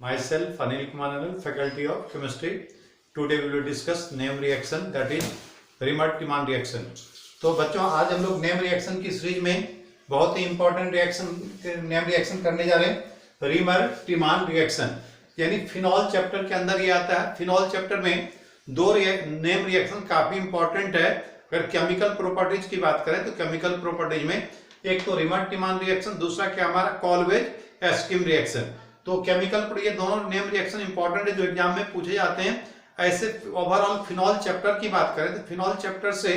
Myself Anil Kumar Anil, Faculty of Chemistry. Today we will discuss name reaction, that is Riemann-Tiemann reaction. तो बच्चों आज हम लोग name reaction की series में बहुत ही इंपॉर्टेंट नेम रिएक्शन करने जा रहे हैं। रीमर-टीमान रिएक्शन यानी फिनॉल चैप्टर के अंदर ये आता है। फिनॉल चैप्टर में दो नेम रिएक्शन काफी इंपॉर्टेंट है। अगर केमिकल प्रॉपर्टीज की बात करें तो केमिकल प्रॉपर्टीज में एक तो रीमर-टीमान रिएक्शन, दूसरा क्या हमारा कॉलवेज-एस्किम रिएक्शन। तो केमिकल ये दोनों नेम रिएक्शन इंपॉर्टेंट है जो एग्जाम में पूछे जाते हैं। ऐसे ओवरऑल फिनॉल चैप्टर की बात करें तो फिनॉल चैप्टर से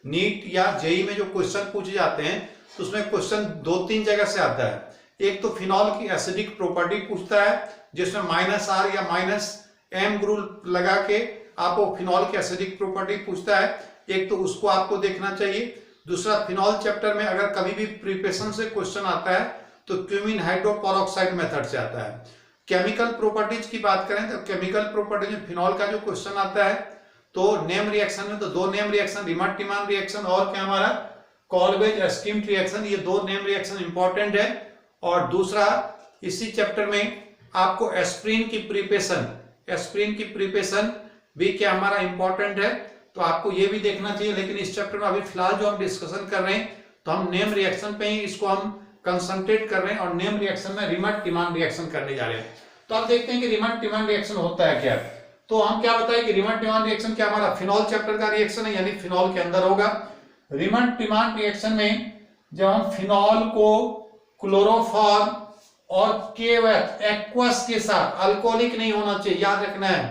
नीट या जेई में जो क्वेश्चन पूछे जाते हैं तो उसमें क्वेश्चन दो तीन जगह से आता है। एक तो फिनॉल की एसिडिक प्रॉपर्टी पूछता है जिसमें -R या -M ग्रुप लगा के आपको फिनॉल की एसिडिक प्रॉपर्टी पूछता है। एक तो उसको आपको देखना चाहिए। दूसरा फिनॉल चैप्टर में अगर कभी भी प्रिपरेशन से क्वेश्चन आता है तो क्यूमीन हाइड्रोपेरोक्साइड मेथड से आता है। केमिकल प्रॉपर्टीज की बात करें तो केमिकल प्रॉपर्टीज में फिनॉल का जो क्वेश्चन आता है तो नेम रिएक्शन में तो दो नेम रिएक्शन, रीमर-टीमान रिएक्शन और क्या हमारा कॉलवेज-एस्किम रिएक्शन, ये दो नेम रिएक्शन इंपॉर्टेंट है। और दूसरा इसी चैप्टर में आपको एस्प्रिन की प्रिपरेशन भी क्या हमारा इंपॉर्टेंट है, तो आपको ये भी देखना चाहिए। लेकिन इस चैप्टर में अभी फिलहाल जो हम डिस्कशन कर रहे हैं तो हम नेम रिएक्शन पे ही इसको हम कंसंट्रेट कर रहे हैं और नेम रिएक्शन में रीमर-टीमान रिएक्शन करने जा रहे हैं। तो अब देखते हैं कि रीमर-टीमान रिएक्शन होता है क्या। तो हम क्या बताएं कि रीमर-टीमान रिएक्शन क्या हमारा फिनॉल चैप्टर का रिएक्शन है, यानी फिनॉल के अंदर होगा। रीमर-टीमान रिएक्शन में जब हम फिनॉल को क्लोरोफॉर्म और केवल एक्वस के साथ, अल्कोहलिक नहीं होना चाहिए, याद रखना है।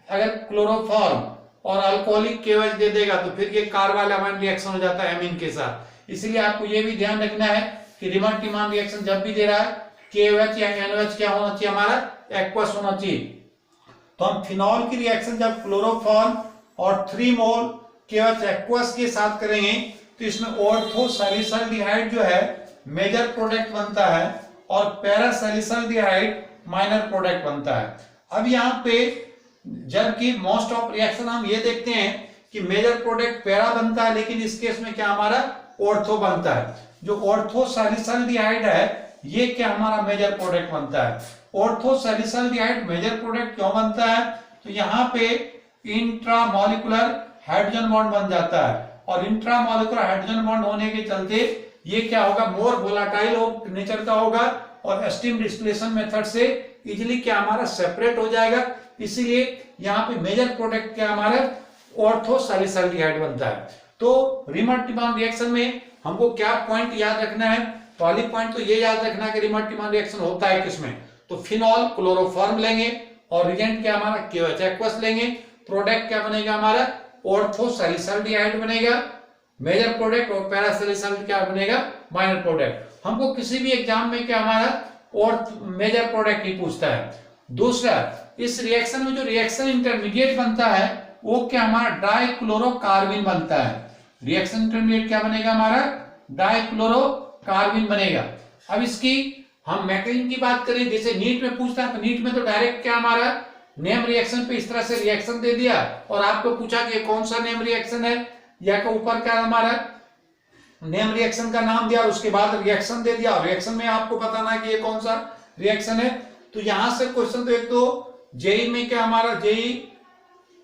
अगर क्लोरोफॉर्म और अल्कोहलिक केवल दे देगा तो फिर ये कार्बाइल-अमाइन रिएक्शन हो जाता है एमीन के साथ। इसलिए आपको ये भी ध्यान रखना है कि रीमर-टीमान रिएक्शन जब भी दे रहा है KOH या NOH क्या होना चाहिए, हमारा एक्वस होना चाहिए। तो हम फिनॉल की रिएक्शन जब क्लोरोफॉर्म और 3 मोल KOH एक्वस के साथ करेंगे तो इसमें ऑर्थोसैलिसल्डिहाइड जो है मेजर प्रोडक्ट बनता है और पैरासैलिसल्डिहाइड माइनर प्रोडक्ट बनता है। अब यहाँ पे जबकि मोस्ट ऑफ रिएक्शन हम ये देखते हैं कि मेजर प्रोडक्ट पैरा बनता है, लेकिन इस केस में क्या हमारा ऑर्थो बनता है। जो ऑर्थोसैलिसल्डिहाइड है ये क्या हमारा मेजर प्रोडक्ट बनता है। ऑर्थोसैलिसल्डिहाइड मेजर प्रोडक्ट क्यों बनता है, तो यहाँ पे इंट्रामोलिकुलर हाइड्रोजन बॉन्ड बन जाता है और इंट्रामोलिकुलर हाइड्रोजन बॉन्ड होने के चलते ये क्या होगा, मोर वोलाटाइल नेचर का होगा और स्टीम डिस्टिलेशन मेथड से इजीली क्या हमारा सेपरेट हो जाएगा। इसीलिए यहाँ पे मेजर प्रोडक्ट क्या हमारा ऑर्थोसैलिसल्डिहाइड बनता है। तो रीमर-टीमान रिएक्शन में हमको क्या पॉइंट याद रखना है, पहली पॉइंट तो ये याद रखना है कि रीमर-टीमान रिएक्शन होता है किसमें, तो फिनॉल क्लोरोफॉर्म लेंगे और रिएजेंट क्या हमारा KOH एक्वस लेंगे, प्रोडक्ट क्या बनेगा हमारा ऑर्थोसैलिसल्डिहाइड बनेगा मेजर प्रोडक्ट और पैरासैलिसल्डिहाइड क्या बनेगा माइनर प्रोडक्ट। हमको किसी भी एग्जाम में क्या हमारा और मेजर प्रोडक्ट ही पूछता है। दूसरा इस रिएक्शन में जो रिएक्शन इंटरमीडिएट बनता है वो क्या हमारा डाइक्लोरोकार्बिन बनता है। रिएक्शन इंटरमीडिएट क्या बनेगा हमारा डाइक्लोरोकार्बिन बनेगा। अब इसकी हम मैकेनिज्म की बात करें, जैसे नीट में पूछता है तो नीट में तो डायरेक्ट क्या हमारा नेम रिएक्शन पे इस तरह से रिएक्शन दे दिया और आपको पूछा कि कौन सा नेम रिएक्शन है, या के ऊपर क्या हमारा नेम रिएक्शन का नाम दिया और उसके बाद रिएक्शन दे दिया और रिएक्शन में आपको बताना है कि ये कौन सा रिएक्शन है। तो यहां से क्वेश्चन तो एक तो जेई में क्या हमारा जेई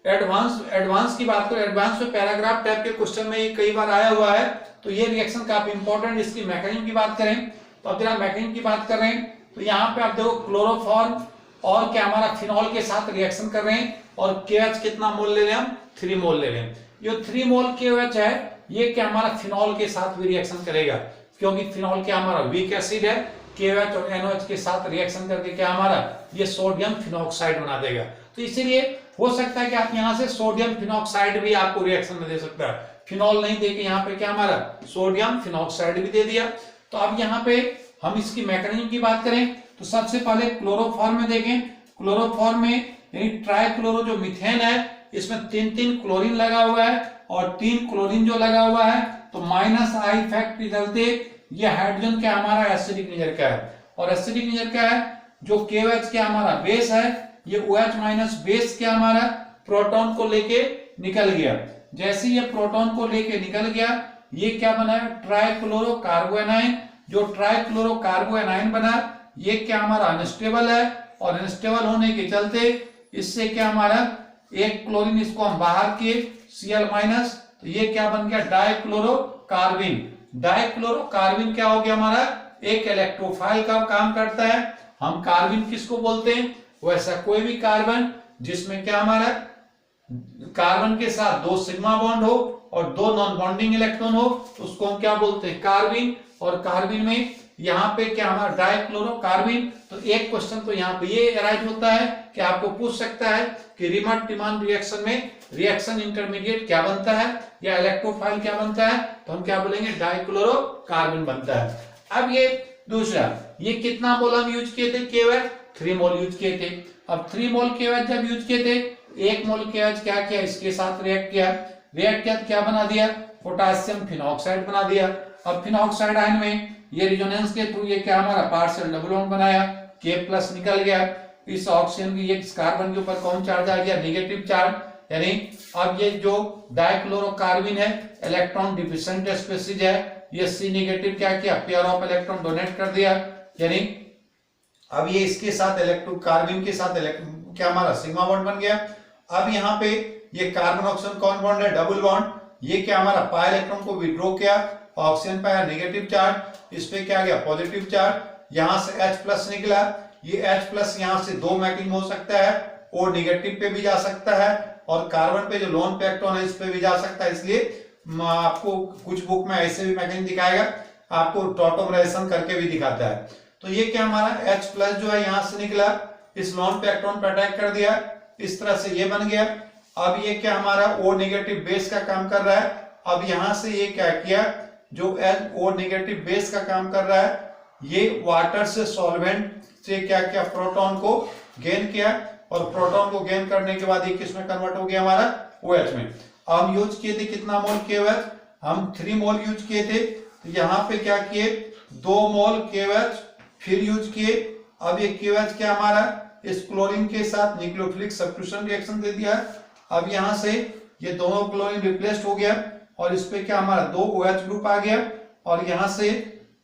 एडवांस की बात करें, एडवांस में पैराग्राफ टाइप के क्वेश्चन में ये कई बार आया हुआ है। तो ये रिएक्शन काफी इंपॉर्टेंट। इसकी मैकेनिज्म की बात करें तो अब जरा मैकेनिज्म की बात कर रहे हैं तो यहाँ पे आप देखो क्लोरोफॉर्म और क्या हमारा फिनॉल के साथ रिएक्शन कर रहे हैं और KOH कितना मोल ले रहे हैं हम 3 मोल ले रहे हैं। ये 3 मोल KOH है ये क्या हमारा फिनॉल के साथ भी रिएक्शन करेगा क्योंकि फिनॉल क्या हमारा वीक एसिड है, KOH और NOH के साथ रिएक्शन करके क्या हमारा ये सोडियम फिनॉक्साइड बना देगा। तो इसीलिए हो सकता है कि आप यहाँ से सोडियम फिनॉक्साइड भी आपको रिएक्शन में दे सकता है। फिनॉल नहीं देके यहाँ पे क्या हमारा सोडियम फिनॉक्साइड भी दे दिया। तो अब यहाँ पे हम इसकी मैकेनिज्म की बात करें तो सबसे पहले क्लोरोफॉर्म में देखें। क्लोरोफॉर्म में यानी ट्राइक्लोरो जो मीथेन है इसमें 3 क्लोरीन लगा हुआ है और 3 क्लोरीन जो लगा हुआ है तो -I इफेक्ट के चलते ये हाइड्रोजन क्या हमारा एसिडिक नेचर का है और एसिडिक नेचर का है। जो KOH क्या हमारा बेस है ये OH- बेस क्या हमारा प्रोटॉन को लेके निकल गया। जैसे ये प्रोटॉन को लेके निकल गया ये क्या बना है ट्राइक्लोरोकार्बोएनाइन। जो ट्राइक्लोरोकार्बोएनाइन बना ये क्या हमारा अनस्टेबल है और अनस्टेबल होने के चलते इससे क्या हमारा एक क्लोरीन इसको हम बाहर किए Cl-, तो ये क्या बन गया डाइक्लोरोकार्बिन। डाइक्लोरोकार्बिन क्या हो गया हमारा एक इलेक्ट्रोफाइल का काम करता है। हम कार्बिन किसको बोलते हैं, वैसा कोई भी कार्बन जिसमें क्या हमारा कार्बन के साथ 2 सिग्मा बॉन्ड हो और 2 नॉन बॉन्डिंग इलेक्ट्रॉन हो तो उसको हम क्या बोलते हैं कार्बिन। और कार्बिन में यहाँ पे क्या हमारा डाइक्लोरोकार्बिन। तो एक क्वेश्चन तो यहाँ पे ये अराइज होता है कि आपको पूछ सकता है कि रीमट-टिमान रिएक्शन में रिएक्शन इंटरमीडिएट क्या बनता है या इलेक्ट्रोफाइल क्या बनता है, तो हम क्या बोलेंगे डाइक्लोरोकार्बिन बनता है। अब ये दूसरा, ये कितना मोल हम यूज किए थे, केवल 3 मोल यूज किए थे। अब 3 मोल केवल जब यूज किए थे, 1 मोल केवल क्या किया इसके साथ रिएक्ट किया तो क्या बना दिया पोटासियम फिनॉक्साइड बना दिया। अब फिनॉक्साइड आयन में ये रिजोनेंस के थ्रू ये क्या हमारा पार्शियल डबल बॉन्ड बनाया, K+ निकल गया। इस ऑक्सीजन की इस कार्बन के ऊपर कौन चार्ज आ गया नेगेटिव चार्ज, यानी अब ये जो डाइक्लोरोकार्बिन है इलेक्ट्रॉन डिफिशिएंट स्पीशीज है, ये C- क्या किया पेयर ऑफ इलेक्ट्रॉन डोनेट कर दिया, यानी अब ये इसके साथ इलेक्ट्रोकार्बिन के साथ क्या हमारा सिग्मा बॉन्ड बन गया। अब यहाँ पे ये कार्बन ऑक्सीजन कौन बॉन्ड है डबल बॉन्ड, ये क्या हमारा पाई इलेक्ट्रॉन को विड्रॉ किया, ऑक्सीजन पाया नेगेटिव चार्ज, इस पे क्या गया पॉजिटिव चार्ज, यहां से H+ निकला, ये H+ यहां से 2 मैकेनिज्म हो सकता है, O नेगेटिव पे भी जा सकता है और कार्बन पे जो लोन पे इलेक्ट्रॉन है इस पे भी जा सकता है। इसलिए आपको कुछ बुक में ऐसे भी मैकेनिज्म दिखाएगा, आपको टॉटोमराइजेशन करके भी दिखाता है। तो ये क्या हमारा H+ जो है यहां से निकला, इस लोन पे इलेक्ट्रॉन पे अटैक कर दिया, इस तरह से ये बन गया। अब ये क्या हमारा O नेगेटिव बेस का काम कर रहा है। अब यहां से ये क्या किया, जो O नेगेटिव बेस का काम कर रहा है, ये वाटर से सॉल्वेंट से क्या किया प्रोटॉन को गेन किया और प्रोटॉन को गेन करने के बाद ये किस में कन्वर्ट हो गया हमारा OH में। हम यूज किए थे कितना मोल KOH, हम 3 मोल यूज किए थे। तो यहाँ पे क्या किए 2 मोल KOH फिर यूज किए। अब ये KOH क्या हमारा इस क्लोरीन के साथ न्यूक्लियोफिलिक सब्स्टिट्यूशन रिएक्शन दे दिया। अब यहां से ये दोनों क्लोरीन रिप्लेस्ड हो गया और इस पे क्या हमारा 2 OH ग्रुप आ गया। और यहां से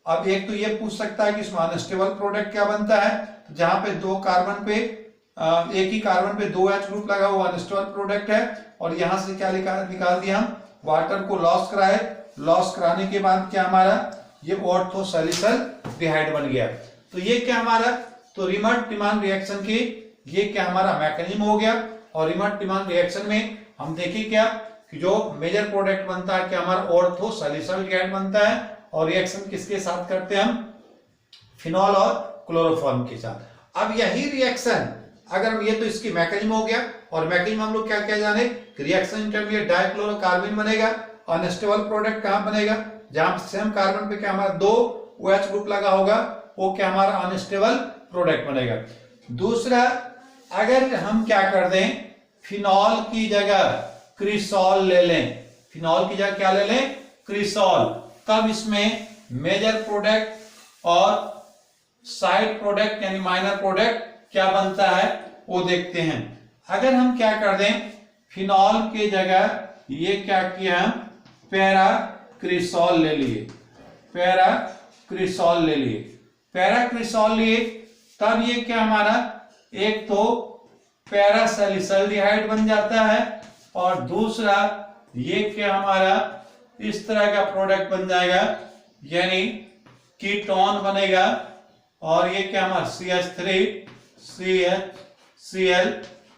अब एक तो ये पूछ सकता है कि इसमें अनस्टेबल प्रोडक्ट क्या बनता है, तो जहां पे 2 कार्बन पे एक ही कार्बन पे 2 OH ग्रुप लगा हुआ अनस्टेबल प्रोडक्ट है। और यहां से क्या निकाल दिया हम वाटर को लॉस कराए, लॉस कराने के बाद क्या हमारा ये ऑर्थोसैलिसल्डिहाइड बन गया। तो ये क्या हमारा तो रीमट-टिमान रिएक्शन की ये क्या हमारा मैकेनिज्म हो गया। और रीमट-टिमान रिएक्शन में हम देखें क्या कि जो मेजर प्रोडक्ट बनता है क्या हमारा ऑर्थोसैलिसल्डिहाइड बनता है और रिएक्शन किसके साथ करते हैं हम फिनॉल और क्लोरोफॉर्म के साथ। अब यही रिएक्शन अगर ये तो इसकी मैकेनिज्म हो गया और मैकेनिज्म हम लोग क्या क्या जाने रिएक्शन इंटरमीडिएट डाइक्लोरोकार्बिन बनेगा, अनस्टेबल प्रोडक्ट कहां बनेगा जहां सेम कार्बन पे क्या हमारा 2 OH ग्रुप लगा होगा, वो क्या हमारा अनस्टेबल प्रोडक्ट बनेगा। दूसरा अगर हम क्या कर दें फिनॉल की जगह क्रिसॉल ले लें, फिनॉल की जगह क्या ले लें क्रिसॉल, तब इसमें मेजर प्रोडक्ट और साइड प्रोडक्ट यानी माइनर प्रोडक्ट क्या बनता है वो देखते हैं। अगर हम क्या कर दें फिनॉल के जगह ये क्या किया हम पैराक्रिसॉल ले लिए, पैराक्रिसॉल ले लिए, पैराक्रिसॉल लिए, तब ये क्या हमारा एक तो पैरासैलिसल्डिहाइड बन जाता है और दूसरा ये क्या हमारा इस तरह का प्रोडक्ट बन जाएगा यानी कीटोन बनेगा। और ये क्या हमारा CH3 CHCl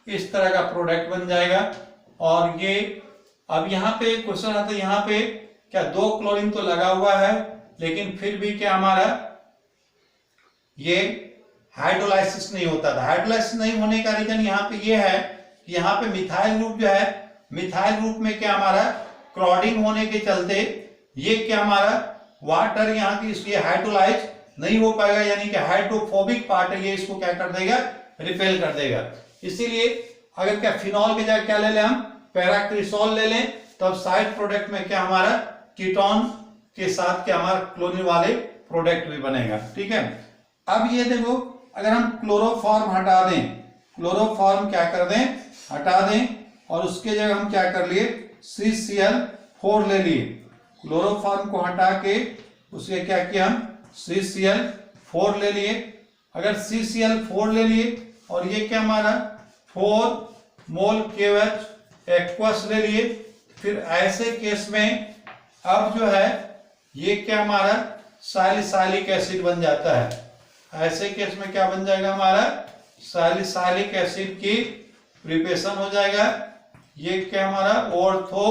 इस तरह का प्रोडक्ट बन जाएगा। और ये अब यहाँ पे क्वेश्चन आता है यहाँ पे क्या 2 क्लोरीन तो लगा हुआ है लेकिन फिर भी क्या हमारा ये हाइड्रोलाइसिस नहीं होता था। हाइड्रोलाइसिस नहीं होने का रीजन यहाँ पे ये है कि यहाँ पे मिथाइल ग्रुप जो है मिथाइल ग्रुप में क्या हमारा क्लॉडिंग होने के चलते ये क्या हमारा वाटर यहाँ की इसलिए हाइड्रोलाइज नहीं हो पाएगा, यानी कि हाइड्रोफोबिक पार्ट है ये इसको क्या कर देगा रिपेल कर देगा। इसीलिए अगर क्या फिनॉल की जगह क्या ले लें हम पैराक्रिसॉल ले लें, तब साइड प्रोडक्ट में क्या हमारा कीटोन के साथ क्या हमारा क्लोरीन वाले प्रोडक्ट भी बनेगा। ठीक है, अब ये देखो अगर हम क्लोरोफॉर्म हटा दें, क्लोरोफॉर्म क्या कर दें हटा दें और उसके जगह हम क्या कर लिए CCl4 ले लिए। क्लोरोफॉर्म को हटा के उसके क्या किया हम CCl4 ले लिए। अगर CCl4 ले लिए और ये क्या हमारा 4 मोल KOH एक्वस ले लिए। फिर ऐसे केस में अब जो है ये क्या हमारा सैलिसाइलिक एसिड बन जाता है। ऐसे केस में क्या बन जाएगा हमारा सैलिसाइलिक एसिड की प्रिपरेशन हो जाएगा। ये क्या हमारा ऑर्थो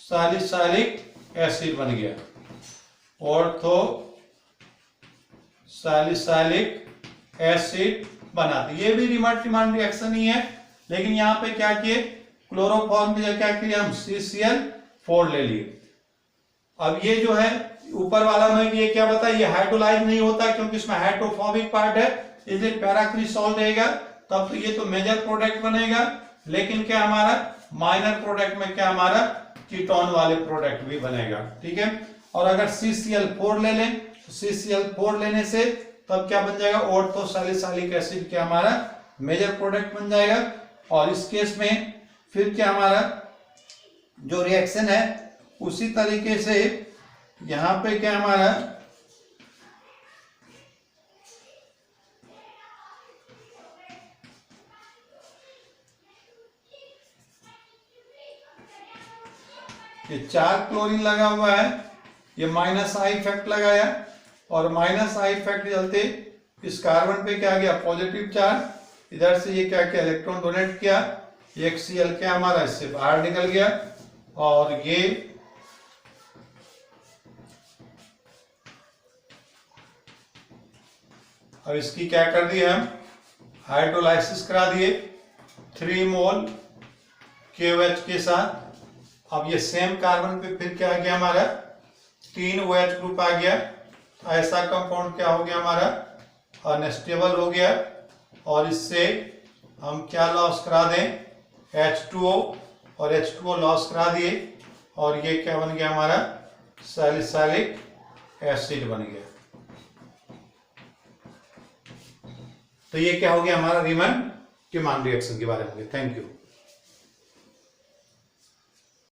सैलिसाइलिक एसिड बन गया, ऑर्थो सैलिसाइलिक एसिड बना। ये भी रिमट टिमान रिएक्शन ही है, लेकिन यहाँ पे क्या किए क्लोरोफॉर्म की जगह क्या किया हम CCl4 ले लिए। अब ये जो है ऊपर वाला में ये क्या बता, ये हाइड्रोलाइज नहीं होता क्योंकि इसमें हाइड्रोफोबिक पार्ट है, इसलिए पैराक्रिसॉल रहेगा, तब तो ये तो मेजर प्रोडक्ट बनेगा। लेकिन क्या हमारा माइनर प्रोडक्ट में क्या हमारा कीटोन वाले प्रोडक्ट भी बनेगा, ठीक है। और अगर CCl4 ले लें तो CCl4 लेने से तब क्या बन जाएगा ऑर्थो सैलिसाइलिक एसिड क्या हमारा मेजर प्रोडक्ट बन जाएगा। और इस केस में फिर क्या हमारा जो रिएक्शन है उसी तरीके से यहां पे क्या हमारा ये 4 क्लोरीन लगा हुआ है, ये -I इफेक्ट लगाया और -I इफेक्ट चलते इस कार्बन पे क्या गया पॉजिटिव चार्ज, इधर से ये क्या किया इलेक्ट्रॉन डोनेट किया, एक Cl क्या हमारा इससे बाहर निकल गया और ये अब इसकी क्या कर दिए हम हाइड्रोलाइसिस करा दिए 3 मोल KOH के साथ। अब ये सेम कार्बन पे फिर क्या आ गया हमारा 3 OH ग्रुप आ गया। तो ऐसा कंपाउंड क्या हो गया हमारा अनस्टेबल हो गया और इससे हम क्या लॉस करा दें H2O और H2O लॉस करा दिए और ये क्या बन गया हमारा सैलिसाइलिक एसिड बन गया। तो ये क्या हो गया हमारा रीमन टिमान रिएक्शन के बारे में। Thank you.